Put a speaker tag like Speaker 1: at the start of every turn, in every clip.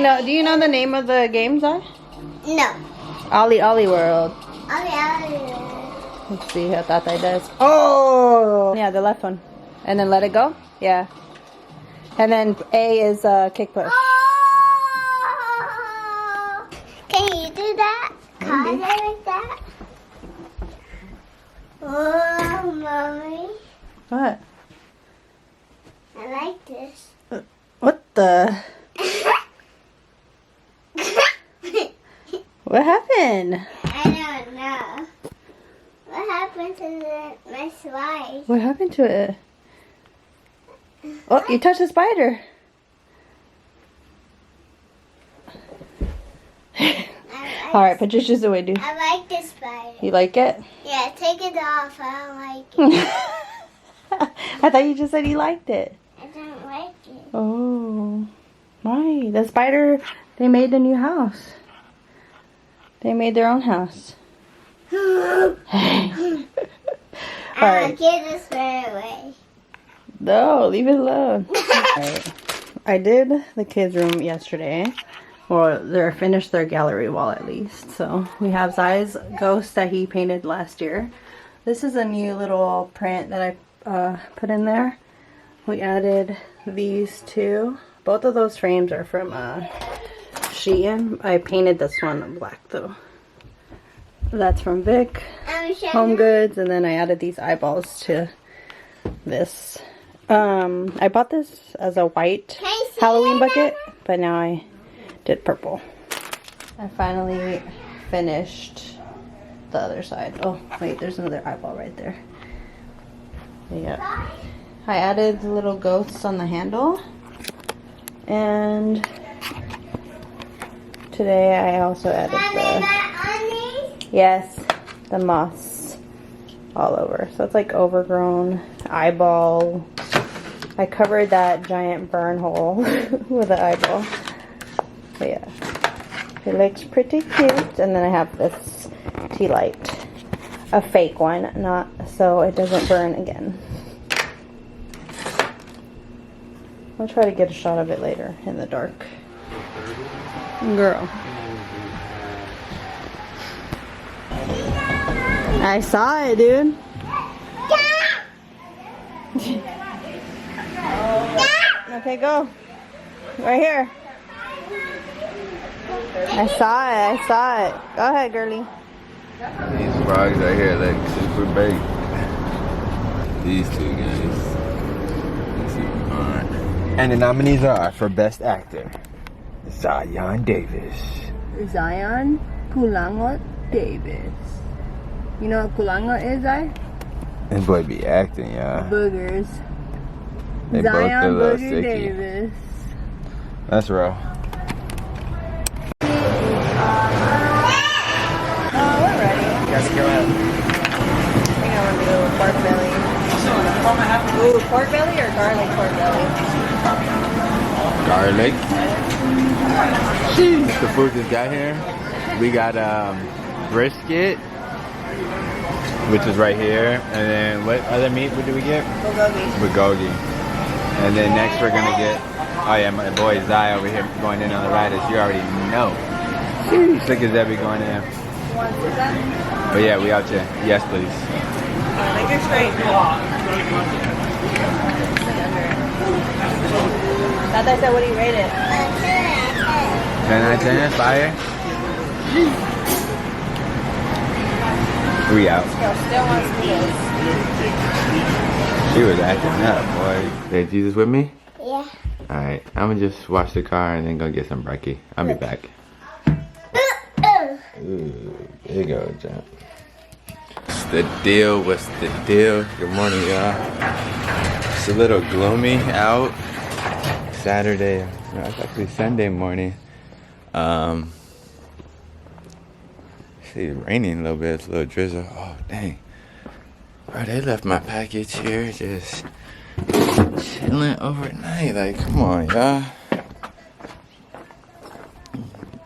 Speaker 1: Do you know the name of the games, Zai?
Speaker 2: No.
Speaker 1: Ollie Ollie World.
Speaker 2: Ollie.
Speaker 1: Let's see how Tata does. Oh! Yeah, the left one. And then let it go? Yeah. And then A is kick push.
Speaker 2: Oh! Can you do that? Kind of like that? Oh, Mommy.
Speaker 1: What?
Speaker 2: I like this.
Speaker 1: What the? What happened?
Speaker 2: I don't know. What happened to my slide?
Speaker 1: What happened to it? Oh, you touched the spider. Alright, put your shoes away, dude.
Speaker 2: I like this spider.
Speaker 1: You like it?
Speaker 2: Yeah, take it off. I don't like it.
Speaker 1: I thought you just said you liked it.
Speaker 2: I don't like it.
Speaker 1: Oh. Why? The spider, they made the new house. They made their own house.
Speaker 2: I'll
Speaker 1: Alright.
Speaker 2: give this spider away.
Speaker 1: No, leave it alone. Alright. I did the kids' room yesterday. Well, they finished their gallery wall at least. So we have Zai's ghost that he painted last year. This is a new little print that I put in there. We added these two. Both of those frames are from Shein. I painted this one black though. That's from Vic Home Goods, and then I added these eyeballs to this. I bought this as a white Halloween bucket, but now I did purple. I finally finished the other side. Oh wait, there's another eyeball right there. Yeah. I added the little ghosts on the handle, and today I also added the moss all over. So it's like overgrown eyeball. I covered that giant burn hole with an eyeball. But yeah, it looks pretty cute. And then I have this tea light, a fake one, not so it doesn't burn again. I'll try to get a shot of it later in the dark. Girl. I saw it, dude. Okay, go. Right here. I saw it. Go ahead, girlie.
Speaker 3: These frogs right here look super big. These two guys. And the nominees are for Best Actor, Zion Davis.
Speaker 1: Zion Kulangot Davis. You know what Kulangot is,
Speaker 3: This boy be acting, y'all.
Speaker 1: Boogers.
Speaker 3: They
Speaker 1: Zion
Speaker 3: both a little
Speaker 1: Booger
Speaker 3: sticky.
Speaker 1: Davis.
Speaker 3: That's real.
Speaker 1: We're ready.
Speaker 3: You guys go ahead.
Speaker 1: I think I want to do pork belly. Ooh, pork belly or garlic pork belly?
Speaker 3: Garlic. The food just got here. We got brisket, which is right here, and then what other meat do we get? Bulgogi. And then next we're gonna get, oh yeah, my boy Zai over here going in on the ride, as you already know. Sheesh, look at Zebby going in.
Speaker 1: You want to sit down?
Speaker 3: But yeah, we out here. Yes, please.
Speaker 1: Make it straight. Tata said, what do you rate it?
Speaker 3: 10 out of 10, fire. We out.
Speaker 1: Girl still wants noodles.
Speaker 3: She was acting up, boy. Hey, Jesus with me?
Speaker 2: Yeah.
Speaker 3: Alright, I'm gonna just wash the car and then go get some brekkie. I'll be back. Ooh, there you go, John. What's the deal? What's the deal? Good morning, y'all. It's a little gloomy out. Saturday, no, it's actually Sunday morning. See, it's raining a little bit. It's a little drizzle. Oh, dang. Bro, they left my package here just chilling overnight. Like, come on, y'all.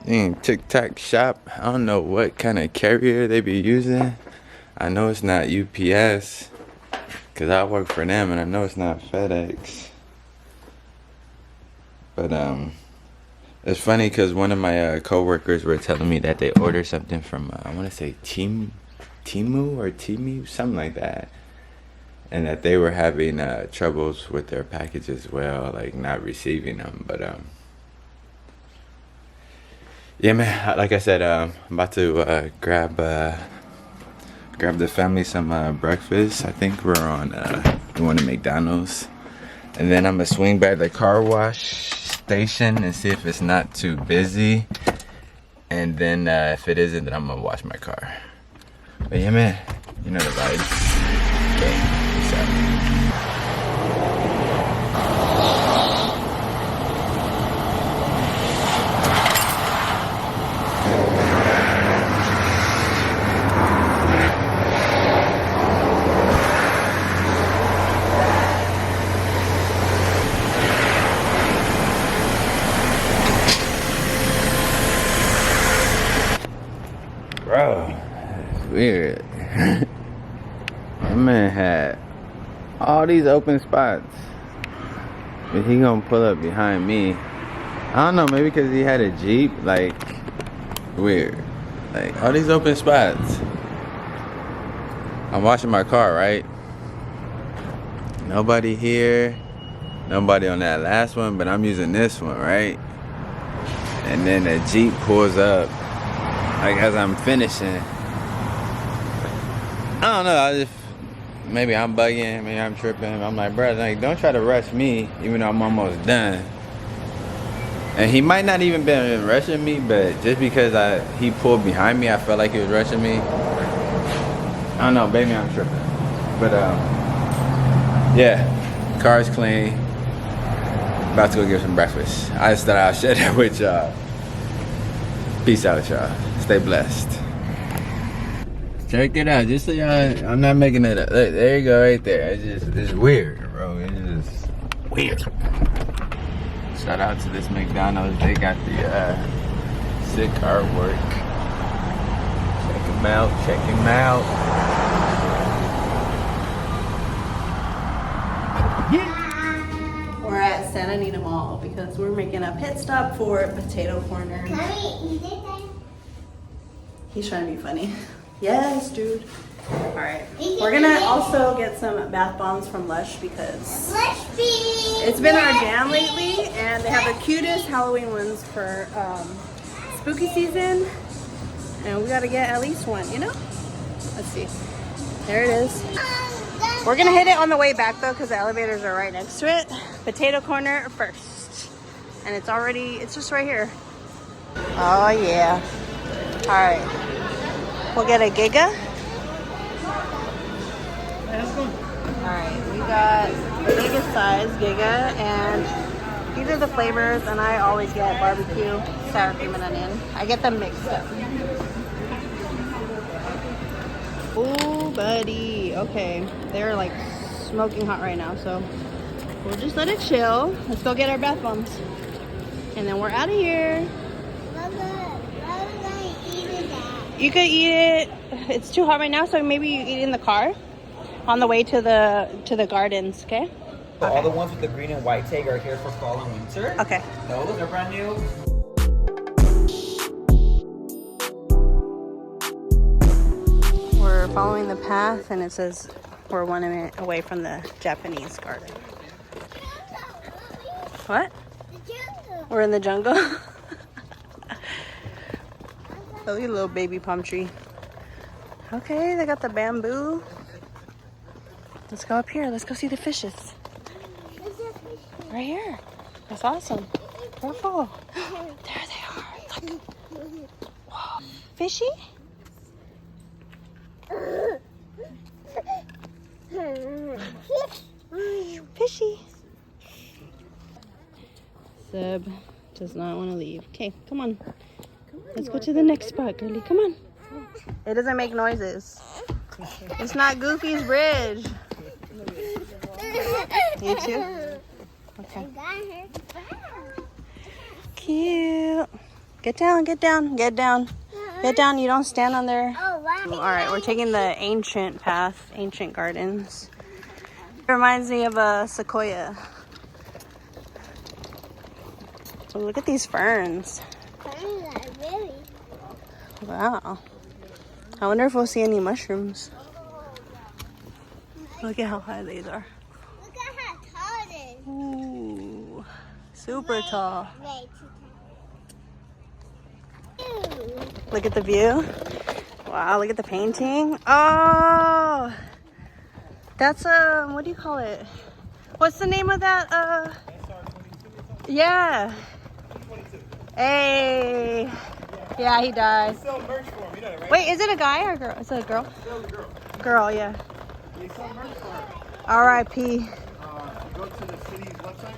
Speaker 3: Dang, Tic-Tac shop. I don't know what kind of carrier they be using. I know it's not UPS, because I work for them, and I know it's not FedEx. But, It's funny because one of my co-workers were telling me that they ordered something from, I want to say Timu or Timu, something like that. And that they were having troubles with their package as well, like not receiving them. But yeah, man, like I said, I'm about to grab the family some breakfast. I think we're on going to McDonald's. And then I'm gonna swing by the car wash station and see if it's not too busy. And then if it isn't, then I'm gonna wash my car. But yeah, man, you know the vibes. Okay, peace out. Bro, it's weird. My man had all these open spots, but he gonna pull up behind me. I don't know, maybe because he had a Jeep. Like, weird. Like, all these open spots. I'm washing my car, right? Nobody here. Nobody on that last one, but I'm using this one, right? And then the Jeep pulls up. Like, as I'm finishing, I don't know, maybe I'm bugging, maybe I'm tripping. I'm like, bro, like, don't try to rush me, even though I'm almost done. And he might not even been rushing me, but just because he pulled behind me, I felt like he was rushing me. I don't know, maybe I'm tripping. But, yeah, car's clean. About to go get some breakfast. I just thought I'd share that with y'all. Peace out, y'all. Stay blessed. Check it out, just so y'all, I'm not making it up. Look, there you go, right there. It's weird, bro. It's just weird. Shout out to this McDonald's. They got the sick artwork. Check him out. Check him out.
Speaker 1: We're at Santa Anita Mall because we're making a pit stop for Potato Corner.
Speaker 2: Mommy, you did that?
Speaker 1: He's trying to be funny. Yes, dude. Alright. We're gonna also get some bath bombs from Lush because it's been our jam lately, and they have the cutest Halloween ones for spooky season. And we gotta get at least one, you know? Let's see. There it is. We're gonna hit it on the way back though because the elevators are right next to it. Potato Corner first. And it's just right here. Oh yeah. Alright. We'll get a Giga. Alright, we got the biggest size Giga, and these are the flavors, and I always get barbecue, sour cream, and onion. I get them mixed up. Oh, buddy. Okay, they're like smoking hot right now, so we'll just let it chill. Let's go get our bath bombs. And then we're out of here. You could eat it. It's too hot right now, so maybe you eat it in the car on the way to the gardens, okay?
Speaker 4: So all the ones with the green and white tag are here for fall and winter.
Speaker 1: Okay.
Speaker 4: Those are brand new.
Speaker 1: We're following the path, and it says we're 1 minute away from the Japanese garden. What? We're in the jungle. Oh, look at a little baby palm tree. Okay, they got the bamboo. Let's go up here. Let's go see the fishes. Right here. That's awesome. Careful. There they are. Look. Whoa. Fishy? Fishy. Seb does not want to leave. Okay, come on. Let's go to the next spot, girlie. Come on. It doesn't make noises. It's not Goofy's bridge. You too? Okay. Cute. Get down, get down, get down. Get down, you don't stand on there. Alright, we're taking the ancient path, ancient gardens. It reminds me of a sequoia. Oh, look at these ferns.
Speaker 2: Really?
Speaker 1: Wow. I wonder if we'll see any mushrooms. Look at how high these are.
Speaker 2: Look at how tall it is.
Speaker 1: Ooh, super tall.
Speaker 2: Way too tall.
Speaker 1: Look at the view. Wow, look at the painting. Oh, that's what do you call it? What's the name of that? Yeah. Hey. Yeah, he died. Wait, is it a guy or a girl? Is it a girl? Girl, yeah. R.I.P.
Speaker 5: Go to the city's website.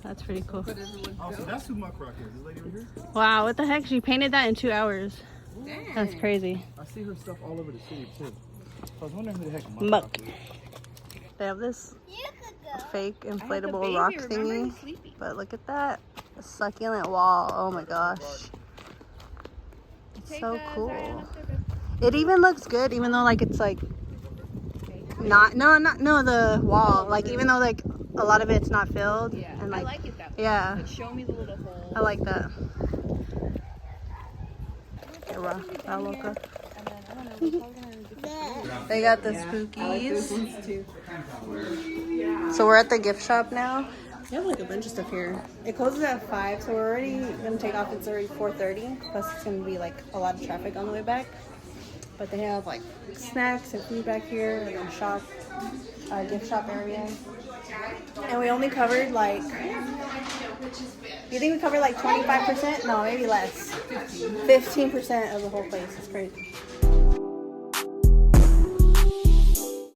Speaker 1: That's pretty cool.
Speaker 5: Oh, so that's who Muck Rock is. This lady over here.
Speaker 1: Wow, what the heck? She painted that in 2 hours. That's crazy.
Speaker 5: I see her stuff all over the city too. So I was wondering who the heck Muck
Speaker 1: Muck.
Speaker 5: Rock is.
Speaker 1: They have this
Speaker 2: You could go.
Speaker 1: fake inflatable rock thingy. But look at that. A succulent wall. Oh my gosh. It's so cool. It even looks good even though like it's like no the wall. Like even though like a lot of it's not filled.
Speaker 6: Yeah,
Speaker 1: And like,
Speaker 6: I like it that way.
Speaker 1: yeah.
Speaker 6: Like, show me the little hole.
Speaker 1: I like that. Okay, wow. I'll look up. They got the spookies. So we're at the gift shop now. They have like a bunch of stuff here. It closes at 5, so we're already gonna take off. It's already 4:30. Plus it's gonna be like a lot of traffic on the way back. But they have like snacks and food back here, and then shop, gift shop area. And we only covered like, you think we covered like 25%? No, maybe less. 15% of the whole place. It's crazy.